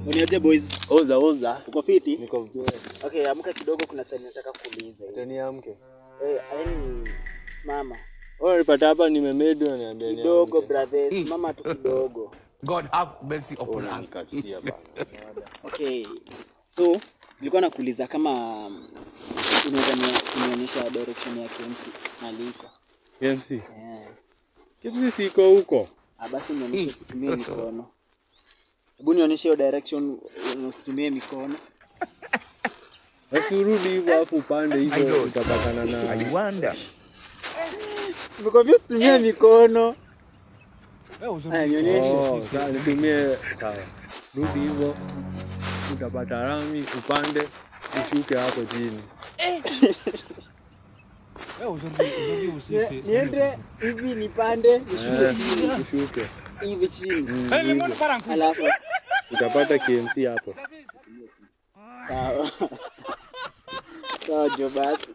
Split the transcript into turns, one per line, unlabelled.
Uniaje boys?
Oza.
Uko fiti?
Niko vizuri.
Okay, amka kidogo kuna swali nataka kuuliza.
Tani amke.
Yaani simama.
Wewe unipata hapa nimemedu na niambia ni
Kidogo brother, simama tu kidogo.
God have mercy upon us.
Katia bana.
Okay. So, nilikuwa nakuuliza kama unaweza kunionyesha direction ya KMC maliko.
KMC. KMC siko huko.
Basi nionyeshe usitumie mikono. Hebu nionyeshe hiyo direction usitumie mikono.
Usirudi hivyo hapo upande hivyo utapatana na
I wonder.
Nimekwambia usitumie mikono. Nionyeshe.
Sasa nitumie sawa. Rudi hivyo utapata rami upande ushuke hapo chini.
Niende hivi nipande nishuke chini.
Ushuke.
Hivi chini.
Alafu utapata KMC hapo.
Sawa. Sawa jo basi.